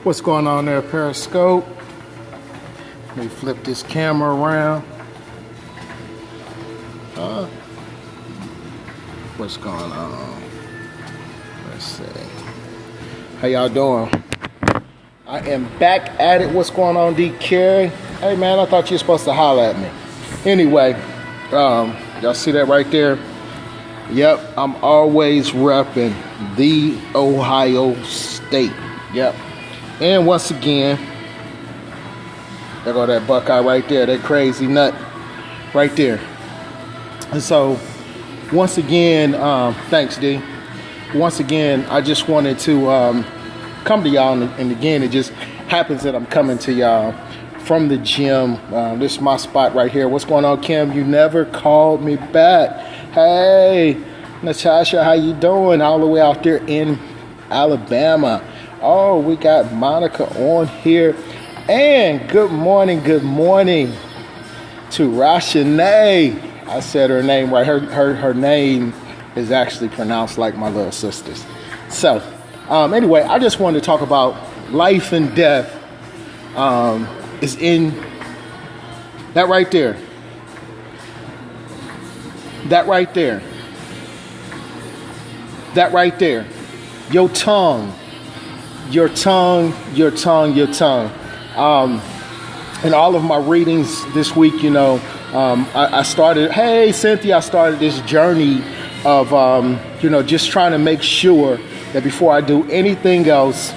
What's going on there, Periscope? Let me flip this camera around. What's going on? Let's see. How y'all doing? I am back at it. What's going on, D. Carey? Hey, man, I thought you were supposed to holler at me. Anyway, y'all see that right there? Yep, I'm always repping the Ohio State. Yep. And once again, there go that Buckeye right there, that crazy nut right there. And so, once again, thanks, D. Once again, I just wanted to come to y'all, and again, it just happens that I'm coming to y'all from the gym. This is my spot right here. What's going on, Kim? You never called me back. Hey, Natasha, how you doing? All the way out there in Alabama. Oh, we got Monica on here. And good morning to Rashanae. I said her name right. Her name is actually pronounced like my little sister's. So, anyway, I just wanted to talk about life and death is in that right there. That right there. That right there. Your tongue. Your tongue, your tongue, your tongue. In all of my readings this week, I started, hey, Cynthia, I started this journey of, just trying to make sure that before I do anything else,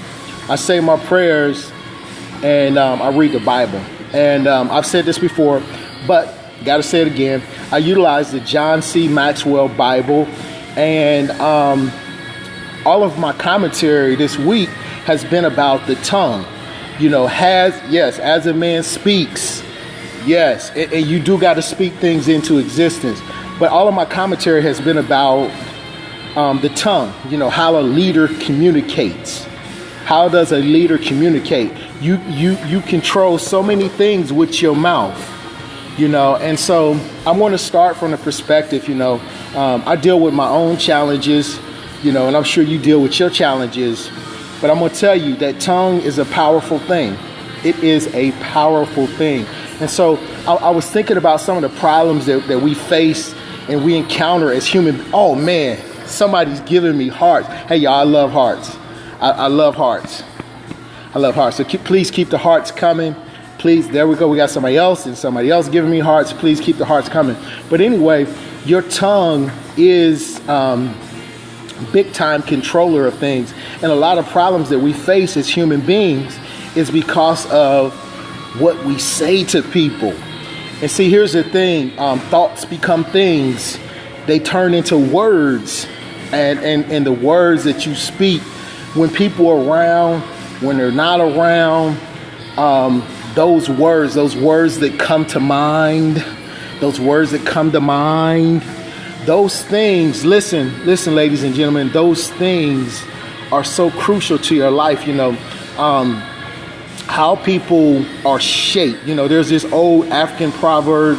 I say my prayers and I read the Bible. And I've said this before, but got to say it again. I utilize the John C. Maxwell Bible, and all of my commentary this week has been about the tongue. As a man speaks, yes, and you do got to speak things into existence. But all of my commentary has been about the tongue, how a leader communicates. How does a leader communicate? You control so many things with your mouth, and so I want to start from the perspective, I deal with my own challenges, and I'm sure you deal with your challenges. But I'm going to tell you that tongue is a powerful thing. It is a powerful thing. And so I was thinking about some of the problems that we face and we encounter as human. Oh, man, somebody's giving me hearts. Hey, y'all, I love hearts. I love hearts. I love hearts. So please keep the hearts coming. Please, there we go. We got somebody else and somebody else giving me hearts. Please keep the hearts coming. But anyway, your tongue is big time controller of things, and a lot of problems that we face as human beings is because of what we say to people. And see, here's the thing, thoughts become things. They turn into words, and the words that you speak when people are around, when they're not around, those words that come to mind, those things, listen, ladies and gentlemen, those things are so crucial to your life. How people are shaped. There's this old African proverb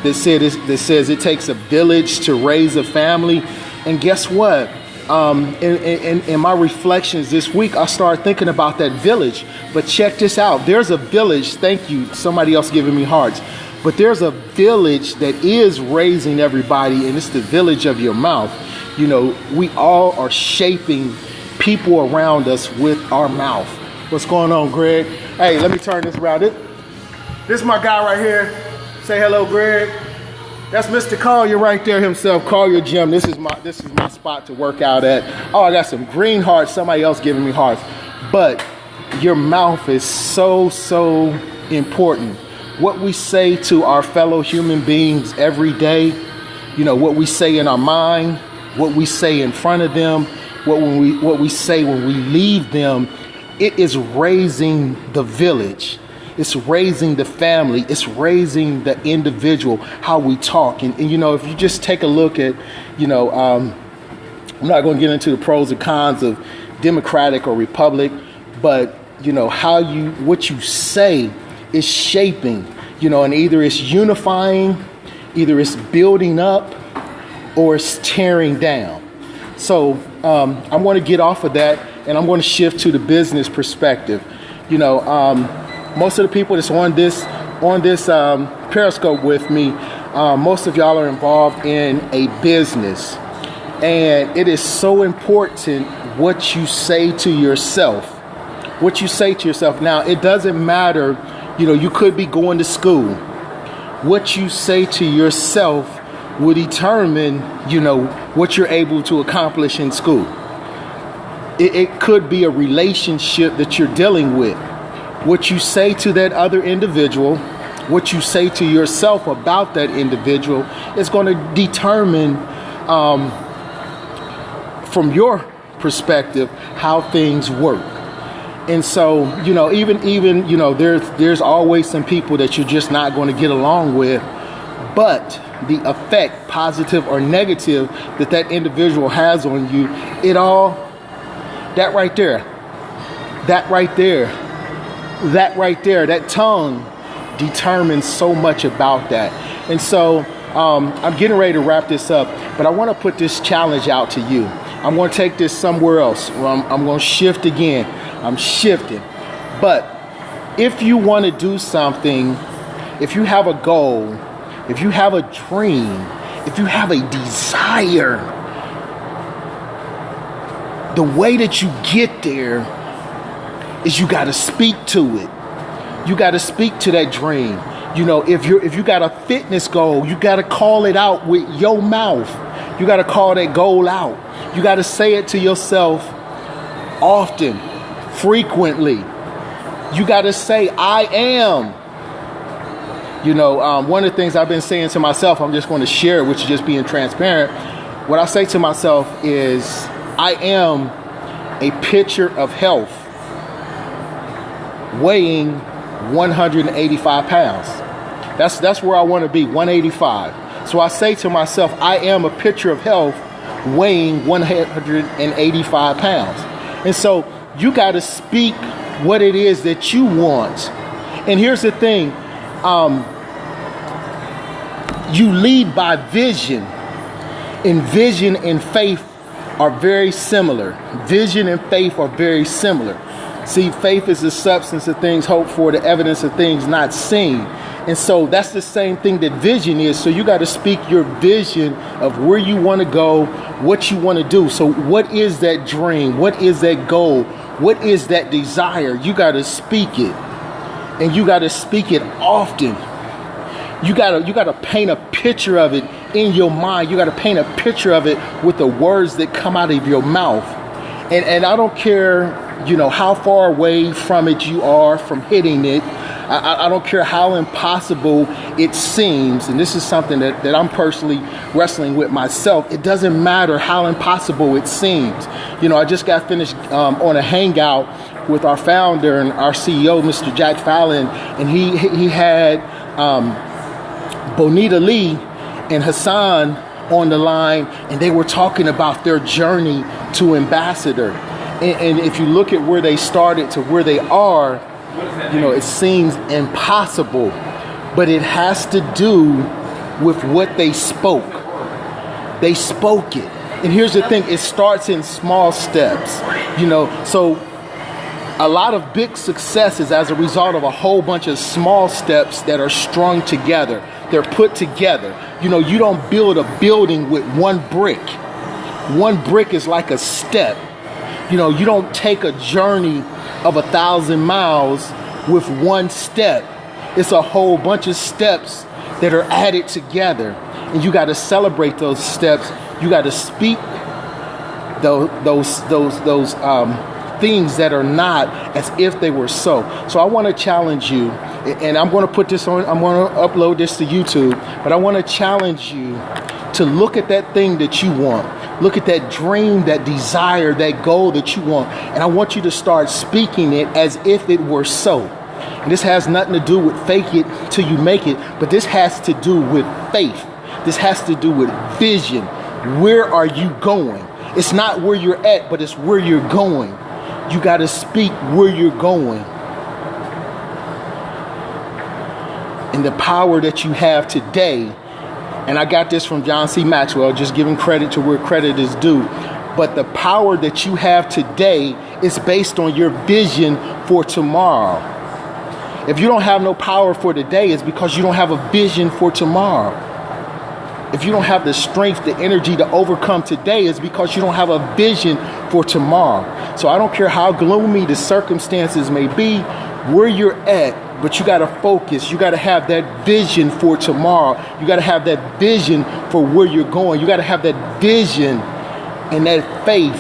that says it takes a village to raise a family. And guess what? In my reflections this week, I started thinking about that village. But check this out. There's a village. Thank you. Somebody else giving me hearts. But there's a village that is raising everybody, and it's the village of your mouth. We all are shaping people around us with our mouth. What's going on, Greg? Hey, let me turn this around. This is my guy right here. Say hello, Greg. That's Mr. Collier right there himself. Collier Gym. This is my spot to work out at. Oh, I got some green hearts. Somebody else giving me hearts. But your mouth is so important. What we say to our fellow human beings every day, what we say in our mind, what we say in front of them, what we say when we leave them, it is raising the village. It's raising the family. It's raising the individual, how we talk. And if you just take a look at, I'm not going to get into the pros and cons of Democratic or Republic, but, what you say is shaping, and either it's unifying, either it's building up, or it's tearing down. So I'm going to get off of that, and I'm going to shift to the business perspective. Most of the people that's on this Periscope with me, most of y'all are involved in a business, and it is so important what you say to yourself. What you say to yourself. Now, it doesn't matter. You could be going to school. What you say to yourself will determine, what you're able to accomplish in school. It could be a relationship that you're dealing with. What you say to that other individual, what you say to yourself about that individual is going to determine, from your perspective, how things work. And so, even there's always some people that you're just not going to get along with, but the effect, positive or negative, that individual has on you, that right there, that tongue determines so much about that. And so I'm getting ready to wrap this up, but I want to put this challenge out to you. I'm going to take this somewhere else. I'm going to shift again. I'm shifting. But if you want to do something, if you have a goal, if you have a dream, if you have a desire, the way that you get there is you got to speak to it. You got to speak to that dream. If you got a fitness goal, you got to call it out with your mouth. You got to call that goal out. You got to say it to yourself often, frequently. You got to say, I am. One of the things I've been saying to myself, I'm just going to share, which is just being transparent. What I say to myself is, I am a picture of health weighing 185 pounds. That's where I want to be, 185. So I say to myself, I am a picture of health weighing 185 pounds. And so you got to speak what it is that you want. And here's the thing. You lead by vision. And vision and faith are very similar. Vision and faith are very similar. See, faith is the substance of things hoped for, the evidence of things not seen. And so that's the same thing that vision is. So you got to speak your vision of where you want to go, what you want to do. So what is that dream? What is that goal? What is that desire? You got to speak it. And you got to speak it often. You got to paint a picture of it in your mind. You got to paint a picture of it with the words that come out of your mouth. And I don't care, how far away from it you are from hitting it. I don't care how impossible it seems. And this is something that I'm personally wrestling with myself. It doesn't matter how impossible it seems. I just got finished on a hangout with our founder and our CEO, Mr. Jack Fallon. And he had Bonita Lee and Hassan on the line, and they were talking about their journey to ambassador. And if you look at where they started to where they are, it seems impossible, but it has to do with what they spoke. They spoke it. And here's the thing, it starts in small steps, so a lot of big success is as a result of a whole bunch of small steps that are strung together. They're put together. You don't build a building with one brick. One brick is like a step. You don't take a journey of 1,000 miles with one step. It's a whole bunch of steps that are added together. And you got to celebrate those steps. You got to speak those things that are not as if they were so. So I want to challenge you, and I'm going to put this on, I'm going to upload this to YouTube, but I want to challenge you to look at that thing that you want. Look at that dream, that desire, that goal that you want. And I want you to start speaking it as if it were so. And this has nothing to do with fake it till you make it, but this has to do with faith. This has to do with vision. Where are you going? It's not where you're at, but it's where you're going. You got to speak where you're going. And the power that you have today, and I got this from John C. Maxwell, just giving credit to where credit is due. But the power that you have today is based on your vision for tomorrow. If you don't have no power for today, it's because you don't have a vision for tomorrow. If you don't have the strength, the energy to overcome today, it's because you don't have a vision for tomorrow. So I don't care how gloomy the circumstances may be, where you're at, but you got to focus. You got to have that vision for tomorrow. You got to have that vision for where you're going. You got to have that vision and that faith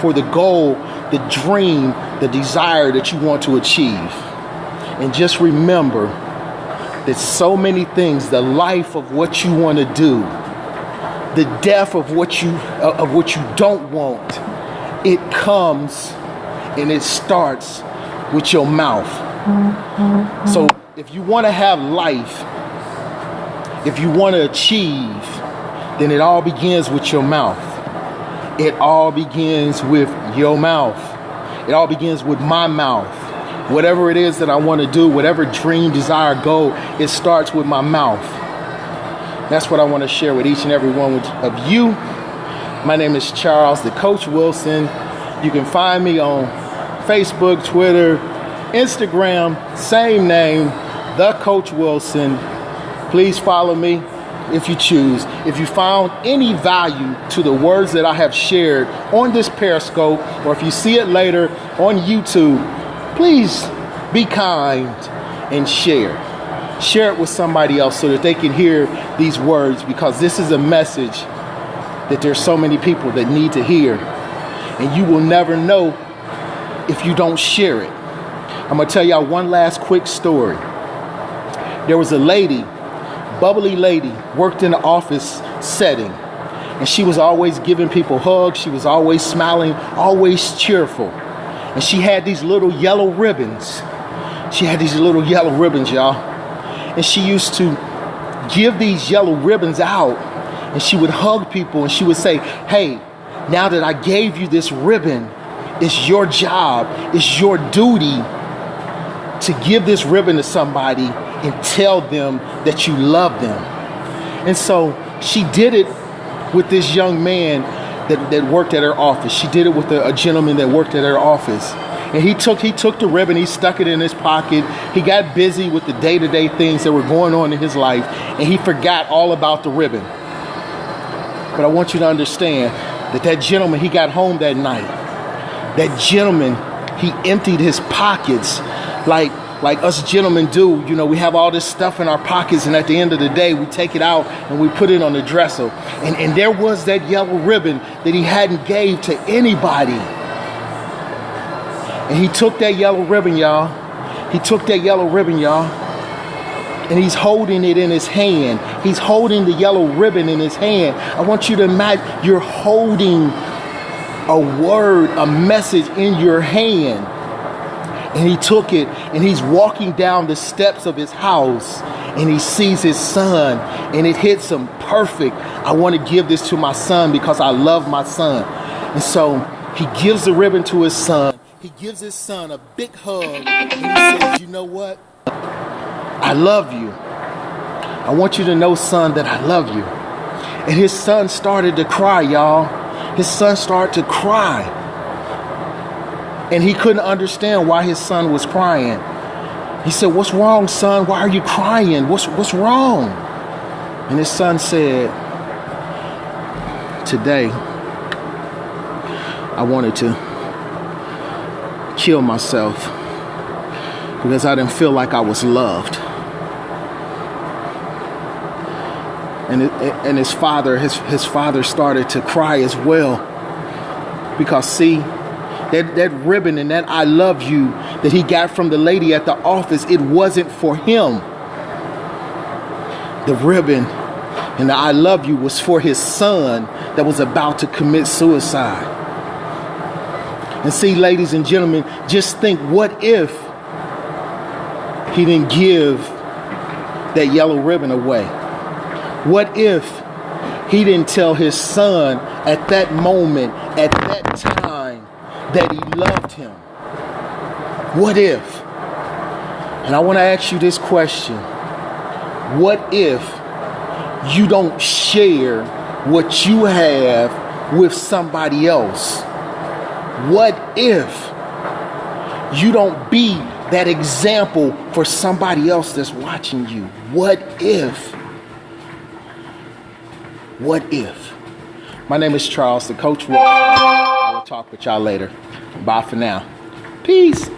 for the goal, the dream, the desire that you want to achieve. And just remember that so many things, the life of what you want to do, the death of what you don't want, it comes and it starts with your mouth. So if you want to have life, if you want to achieve, then it all begins with your mouth. It all begins with your mouth. It all begins with my mouth. Whatever it is that I want to do, whatever dream, desire, goal, it starts with my mouth. That's what I want to share with each and every one of you. My name is Charles, the Coach Wilson. You can find me on Facebook, Twitter, Instagram, same name, The Coach Wilson. Please follow me if you choose. If you found any value to the words that I have shared on this Periscope, or if you see it later on YouTube, please be kind and share. Share it with somebody else so that they can hear these words, because this is a message that there's so many people that need to hear. And you will never know if you don't share it. I'm going to tell y'all one last quick story. There was a lady, bubbly lady, worked in an office setting. And she was always giving people hugs. She was always smiling, always cheerful. And she had these little yellow ribbons. She had these little yellow ribbons, y'all. And she used to give these yellow ribbons out. And she would hug people and she would say, hey, now that I gave you this ribbon, it's your job, it's your duty to give this ribbon to somebody and tell them that you love them. And so she did it with this young man that worked at her office. She did it with a gentleman that worked at her office. And he took the ribbon, he stuck it in his pocket. He got busy with the day-to-day things that were going on in his life, and he forgot all about the ribbon. But I want you to understand that gentleman, he got home that night. That gentleman, he emptied his pockets like us gentlemen do. You know, we have all this stuff in our pockets, and at the end of the day, we take it out and we put it on the dresser. And there was that yellow ribbon that he hadn't gave to anybody. And he took that yellow ribbon, y'all. And he's holding it in his hand. He's holding the yellow ribbon in his hand. I want you to imagine you're holding a word, a message in your hand. And he took it and he's walking down the steps of his house and he sees his son and it hits him perfect. I want to give this to my son because I love my son. And so he gives the ribbon to his son. He gives his son a big hug and he says, you know what? I love you. I want you to know, son, that I love you. And his son started to cry, y'all. His son started to cry. And he couldn't understand why his son was crying. He said, what's wrong, son? Why are you crying? What's wrong? And his son said, today, I wanted to kill myself because I didn't feel like I was loved. And his father started to cry as well, because see, that ribbon and that I love you that he got from the lady at the office, it wasn't for him. The ribbon and the I love you was for his son that was about to commit suicide. And see, ladies and gentlemen, just think, what if he didn't give that yellow ribbon away? What if he didn't tell his son at that moment, at that time, that he loved him? What if? And I want to ask you this question. What if you don't share what you have with somebody else? What if you don't be that example for somebody else that's watching you? What if? What if? My name is Charles, the Coach Roy. I will talk with y'all later. Bye for now. Peace.